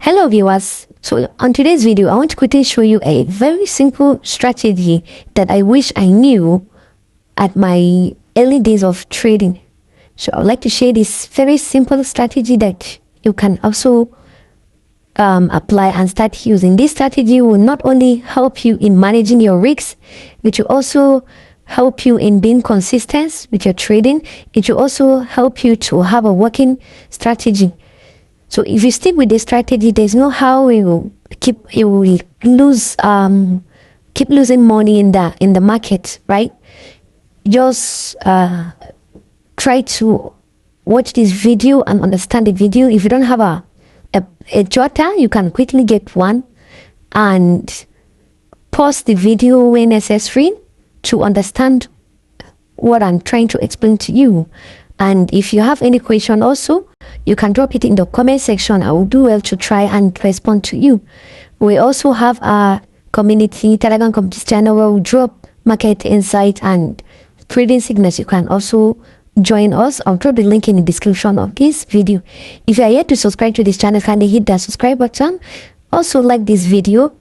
Hello viewers, so on today's video I want to quickly show you a very simple strategy that I wish I knew at my early days of trading. So I would like to share this very simple strategy that you can also apply and start using. This strategy will not only help you in managing your risks, it will also help you in being consistent with your trading. It will also help you to have a working strategy. So if you stick with this strategy, there's no how you will lose keep losing money in the market, right? Just try to watch this video and understand the video. If you don't have a jotter, you can quickly get one and pause the video when necessary to understand what I'm trying to explain to you. And if you have any question also, you can drop it in the comment section. I will do well to try and respond to you. We also have a community, Telegram community channel where we drop market insight and trading signals. You can also join us. I'll drop the link in the description of this video. If you are yet to subscribe to this channel, kindly hit that subscribe button. Also like this video,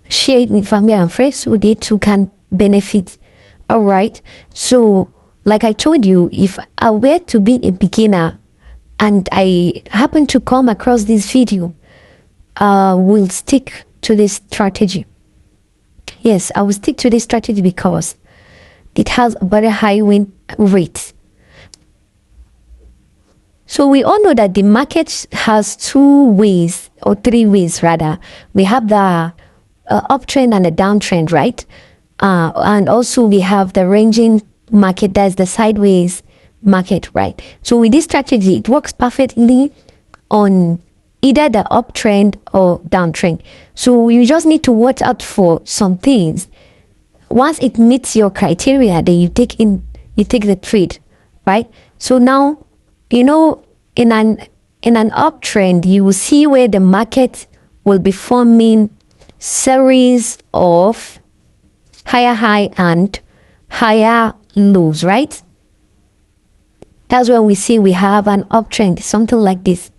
share it with family and friends so they too can benefit. Alright, so like I told you, if I were to be a beginner and I happen to come across this video, will stick to this strategy. Yes, I will stick to this strategy because it has a very high win rate. So we all know that the market has two ways, or three ways rather. We have the uptrend and the downtrend, right? And also we have the ranging market, that's the sideways market, right? So with this strategy, it works perfectly on either the uptrend or downtrend. So you just need to watch out for some things. Once it meets your criteria, then you take the trade, right? So now, you know, in an uptrend, you will see where the market will be forming series of higher high and higher lows, right? That's when we see we have an uptrend, something like this.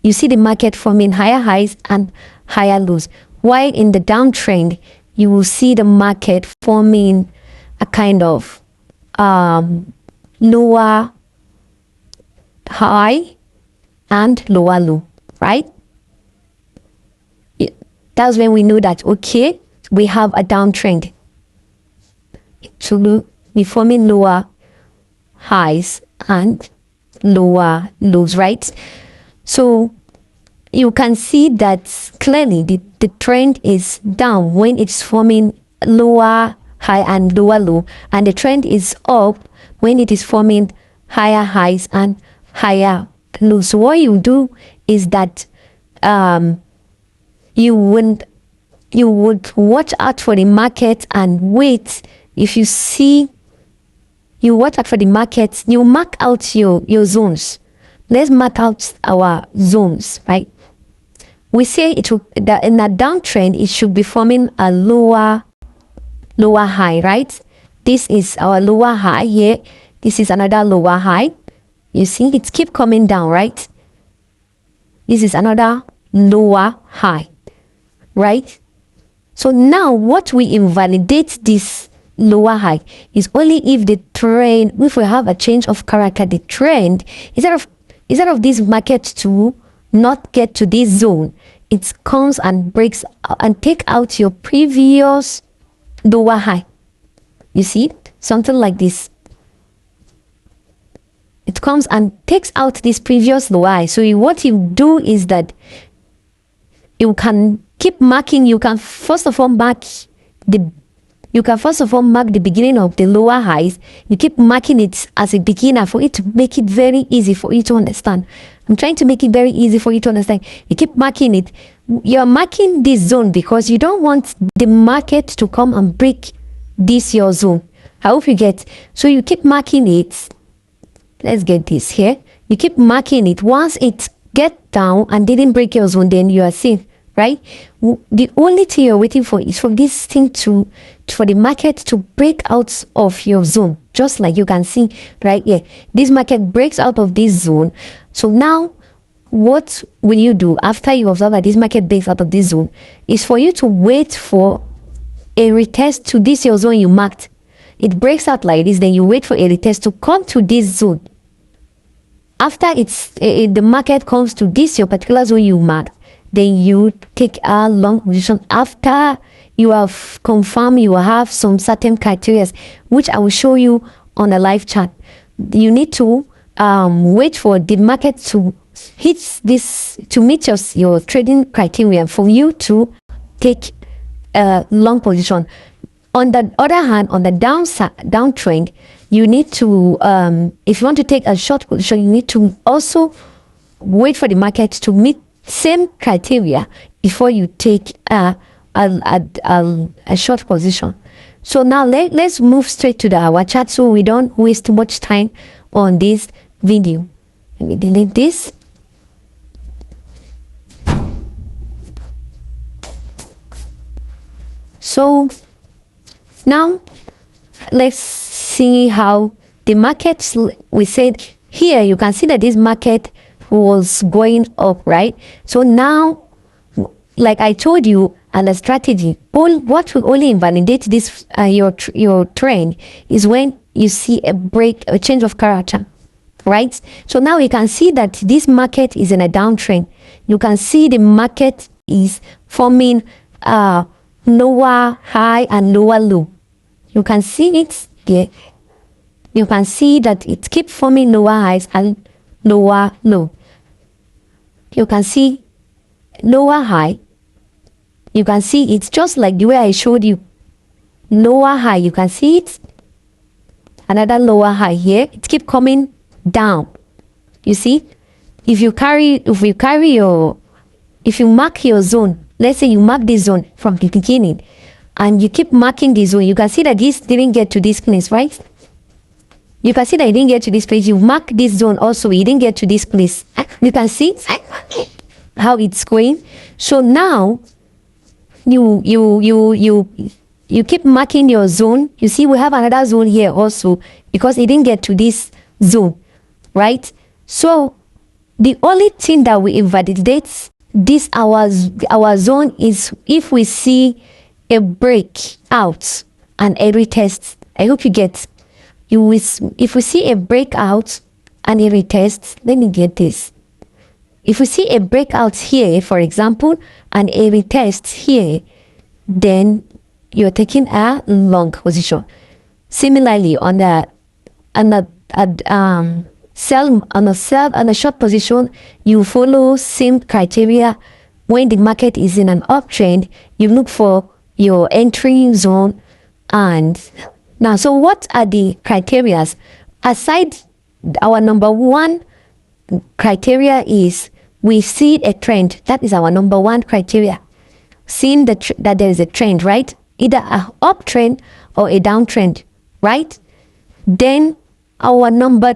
You see the market forming higher highs and higher lows. While in the downtrend, you will see the market forming a kind of lower high and lower low, right? That's when we know that, okay, we have a downtrend. So we forming lower highs and lower lows, right? So you can see that clearly the trend is down when it's forming lower high and lower low, and the trend is up when it is forming higher highs and higher lows. So what you do is that you would watch out for the market and wait. If you see, you watch out for the markets, you mark out your zones. Let's mark out our zones, right? We say it will, that in a downtrend, it should be forming a lower high, right? This is our lower high here. This is another lower high. You see, it keep coming down, right? This is another lower high, right? So now what we invalidate this lower high is only if the trend, if we have a change of character, the trend, instead of this market to not get to this zone, it comes and breaks and take out your previous lower high. You see, something like this. It comes and takes out this previous lower high. So what you do is that you can keep marking. You can first of all mark the beginning of the lower highs. You keep marking it as a beginner for it to make it very easy for you to understand. I'm trying to make it very easy for you to understand. You keep marking it. You're marking this zone because you don't want the market to come and break this your zone. I hope you get. So you keep marking it. Let's get this here. You keep marking it. Once it get down and didn't break your zone, then you are safe, right? The only thing you're waiting for is for this thing for the market to break out of your zone, just like you can see right here. This market breaks out of this zone. So now what will you do after you observe that this market breaks out of this zone is for you to wait for a retest to this your zone you marked. It breaks out like this, then you wait for a retest to come to this zone. After the market comes to this your particular zone you marked, then you take a long position. After you have confirmed you have some certain criteria, which I will show you on a live chat. You need to wait for the market to hit this, to meet your trading criteria for you to take a long position. On the other hand, on the downtrend, you need to, if you want to take a short position, you need to also wait for the market to meet same criteria before you take a short position. So now let's move straight to our chart so we don't waste too much time on this video. Let me delete this. So now let's see how the markets, we said here you can see that this market was going up, right? So now, like I told you, and the strategy, what will only invalidate this your trend is when you see a change of character, right? So now you can see that this market is in a downtrend. You can see the market is forming lower high and lower low. You can see it here. You can see that it keeps forming lower highs and lower low. You can see lower high. You can see it's just like the way I showed you. Lower high, you can see it. Another lower high here. It keeps coming down. You see? If you mark your zone, let's say you mark this zone from the beginning, and you keep marking this zone, you can see that this didn't get to this place, right? You can see that it didn't get to this place. You mark this zone also, it didn't get to this place. You can see how it's going. So now you keep marking your zone. You see we have another zone here also because it didn't get to this zone, right? So the only thing that we invalidate this our zone is if we see a breakout and a retest. I hope you get. If we see a breakout and a retest, let me get this. If we see a breakout here, for example, and a retest here, then you're taking a long position. Similarly, on a short position, you follow same criteria. When the market is in an uptrend, you look for your entry zone. And now, so what are the criteria? Aside, our number one criteria is we see a trend. That is our number one criteria. Seeing that there is a trend, right? Either a uptrend or a downtrend, right? Then our number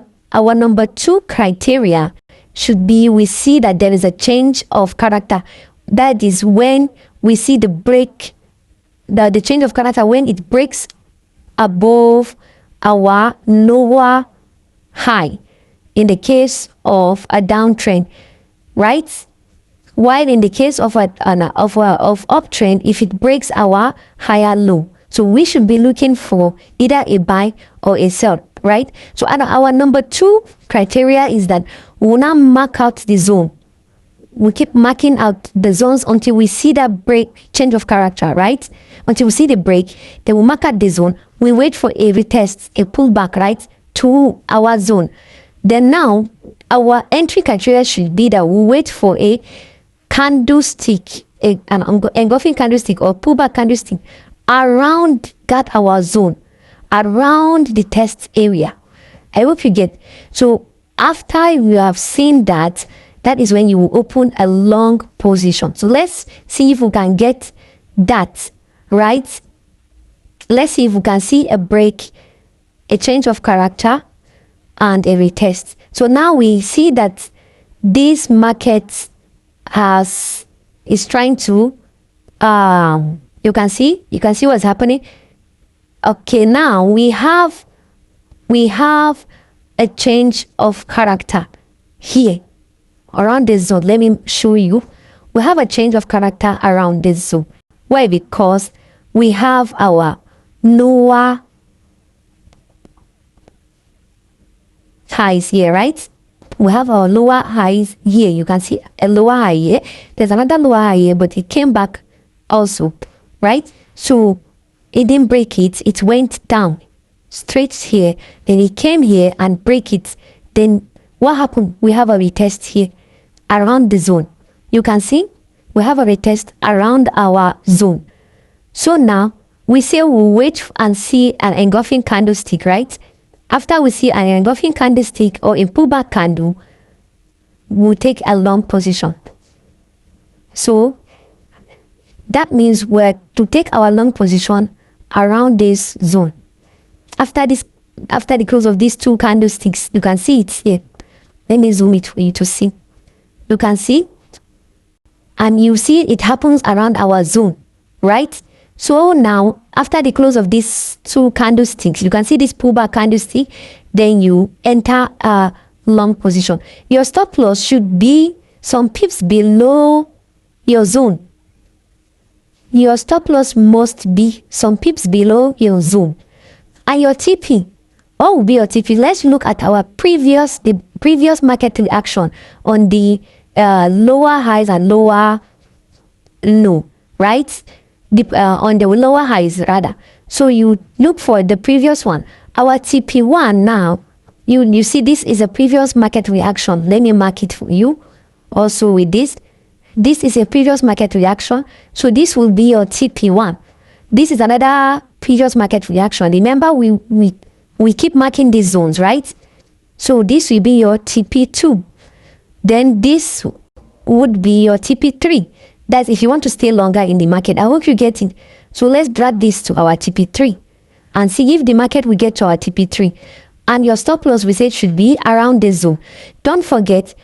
two criteria should be we see that there is a change of character. That is when we see the change of character when it breaks above our lower high in the case of a downtrend, right? While in the case of uptrend, if it breaks our higher low, so we should be looking for either a buy or a sell, right? So our number two criteria is that we will now mark out the zone. We keep marking out the zones until we see that change of character, right? Until we see the break, then we mark out the zone. We wait for a retest, a pullback, right, to our zone. Then now, our entry criteria should be that we wait for a candlestick, an engulfing candlestick or pullback candlestick around that our zone, around the test area. I hope you get. So after you have seen that, that is when you will open a long position. So let's see if we can get that, right? Let's see if we can see a break, a change of character, and a retest. So now we see that this market is trying to, you can see what's happening. Okay, now we have a change of character here. around this zone. Let me show you. We have a change of character around this zone. Why? Because we have our lower highs here, right? We have our lower highs here. You can see a lower high here. There's another lower high here, but it came back also, right? So it didn't break it. It went down straight here. Then it came here and break it. Then what happened? We have a retest here around the zone. You can see we have a retest around our zone. So now we say we'll wait and see an engulfing candlestick, right? After we see an engulfing candlestick or a pullback candle, we'll take a long position. So that means we're to take our long position around this zone. After the close of these two candlesticks, you can see it here. Let me zoom it for you to see. You can see, and you see it happens around our zone, right? So now, after the close of these two candlesticks, you can see this pullback candlestick, then you enter a long position. Your stop loss should be some pips below your zone. Your stop loss must be some pips below your zone. And your TP, what will be your TP? Let's look at our previous market reaction on the lower highs and lower low, right? On the lower highs rather. So you look for the previous one. Our TP1 now, you see this is a previous market reaction. Let me mark it for you also with this. This is a previous market reaction. So this will be your TP1. This is another previous market reaction. Remember, we keep marking these zones, right? So this will be your TP2. Then this would be your TP3. That's if you want to stay longer in the market. I hope you get it. So let's drag this to our TP3 and see if the market will get to our TP3. And your stop loss, we said, should be around this zone. Don't forget,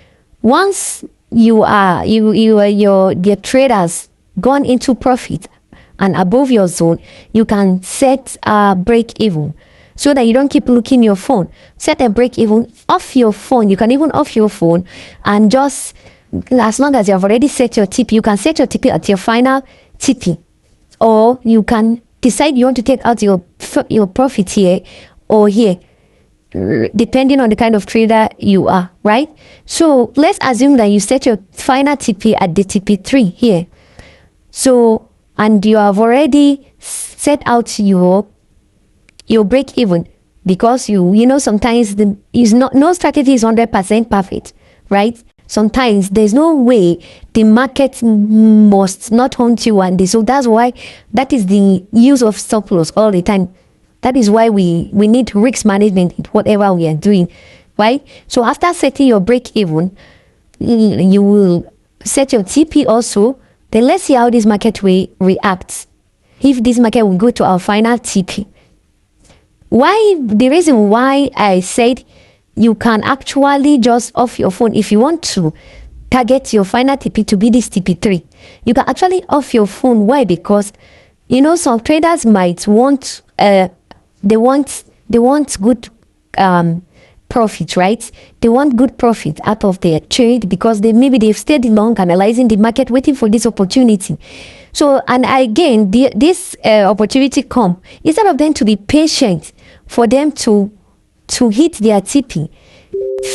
once your traders gone into profit and above your zone, you can set a break even so that you don't keep looking your phone. Set a break even off your phone. You can even off your phone and just, as long as you have already set your TP, you can set your TP at your final TP. Or you can decide you want to take out your profit here or here, depending on the kind of trader you are, right? So let's assume that you set your final TP at the TP3 here. So, and you have already set out your break even, because you know sometimes no strategy is 100% perfect, right? Sometimes there's no way the market must not haunt you one day. So that's why that is the use of stop loss all the time. That is why we need risk management in whatever we are doing, right? So after setting your break even, you will set your TP also. Then let's see how this market will react. If this market will go to our final TP. The reason why I said you can actually just off your phone if you want to target your final TP to be this TP3. You can actually off your phone. Why? Because some traders might want they want good profit, right? They want good profit out of their trade because they've stayed long analyzing the market, waiting for this opportunity. So, and again, this opportunity come, instead of them to be patient for them to hit their TP,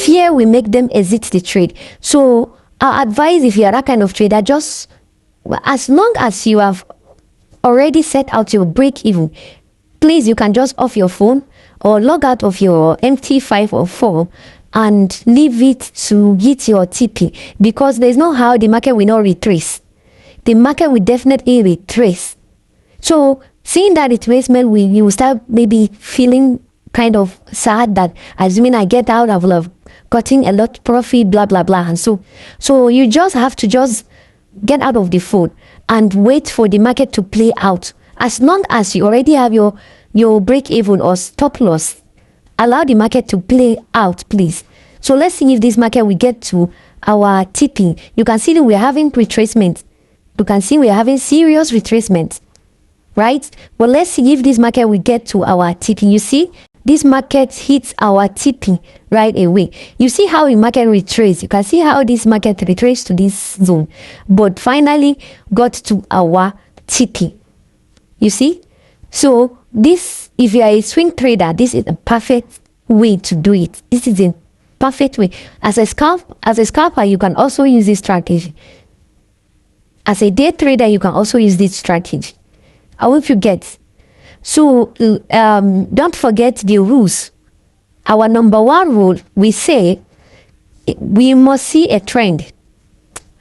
fear will make them exit the trade. So our advice, if you are that kind of trader, just as long as you have already set out your break even, please, you can just off your phone or log out of your MT5 or 4 and leave it to hit your TP, because there's no how the market will not retrace. The market will definitely retrace. So seeing that retracement, you will start maybe feeling kind of sad that assuming I get out, I will have gotten a lot of profit, blah, blah, blah. And so you just have to just get out of the phone and wait for the market to play out. As long as you already have your break even or stop loss, allow the market to play out, please. So let's see if this market will get to our TP. You can see that we are having retracement. You can see we are having serious retracement, right? But let's see if this market will get to our TP. You see, this market hits our TP right away. You see how the market retraced. You can see how this market retraced to this zone, but finally got to our TP. You see? So this, if you are a swing trader, this is a perfect way to do it. This is a perfect way. As a scalper, you can also use this strategy. As a day trader, you can also use this strategy. I hope you get. So don't forget the rules. Our number one rule, we say we must see a trend.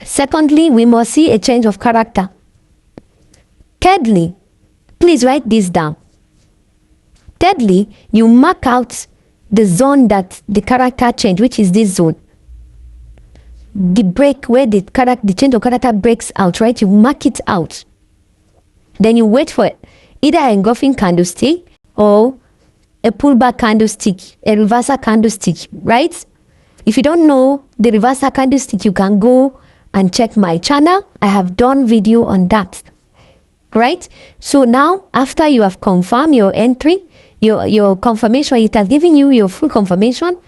Secondly, we must see a change of character. Thirdly, please write this down. Thirdly, you mark out the zone that the character change, which is this zone. The break where the change of character breaks out, right? You mark it out. Then you wait for either an engulfing candlestick or a pullback candlestick, a reversal candlestick, right? If you don't know the reversal candlestick, you can go and check my channel. I have done video on that, right? So now, after you have confirmed your entry, your confirmation, it has given you your full confirmation,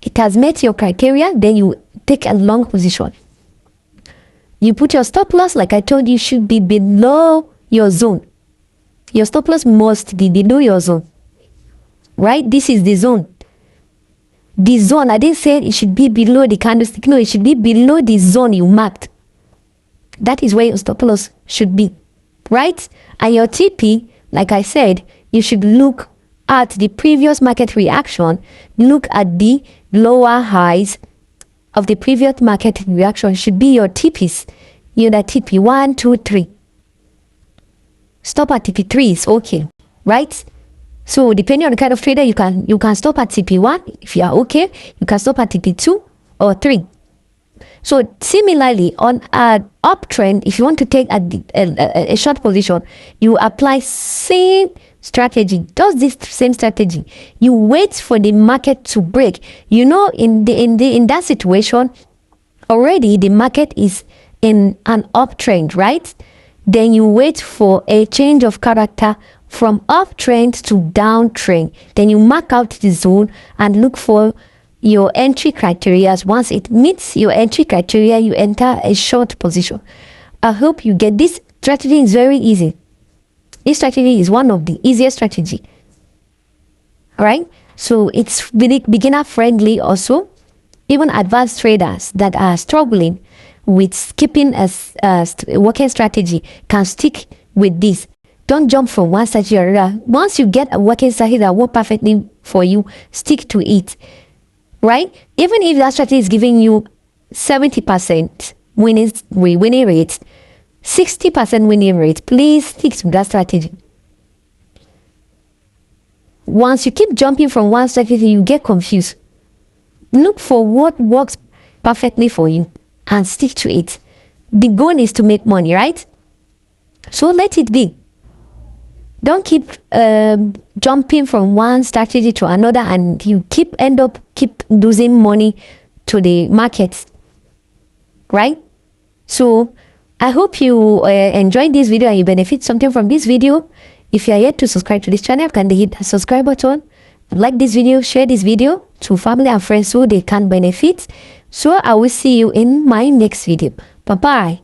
it has met your criteria, then you take a long position. You put your stop loss, like I told you, should be below your zone. Your stop loss must be below your zone, right? This is the zone. The zone, I didn't say it should be below the candlestick. No, it should be below the zone you marked. That is where your stop loss should be, right? And your TP, like I said, you should look at the previous market reaction. Look at the lower highs of the previous market reaction. Should be your TPs. Your TP 1, 2, 3. Stop at TP 3 is okay, right? So depending on the kind of trader, you can stop at TP 1. If you are okay, you can stop at TP 2 or 3. So similarly, on an uptrend, if you want to take a short position, you apply same strategy. Does this same strategy? You wait for the market to break. You know, in that situation, already the market is in an uptrend, right? Then you wait for a change of character from uptrend to downtrend. Then you mark out the zone and look for your entry criteria. Once it meets your entry criteria, you enter a short position. I hope you get this. Strategy is very easy. This strategy is one of the easiest strategy. All right. So it's really beginner friendly also. Even advanced traders that are struggling with keeping a working strategy can stick with this. Don't jump from one strategy or another. Once you get a working strategy that works perfectly for you, stick to it. Right? Even if that strategy is giving you 70% winning rate, 60% winning rate, please stick to that strategy. Once you keep jumping from one strategy, you get confused. Look for what works perfectly for you and stick to it. The goal is to make money, right? So let it be. Don't keep jumping from one strategy to another, and you keep losing money to the markets, right? So I hope you enjoyed this video and you benefit something from this video. If you are yet to subscribe to this channel, can hit the subscribe button, like this video, share this video to family and friends so they can benefit. So I will see you in my next video. Bye bye.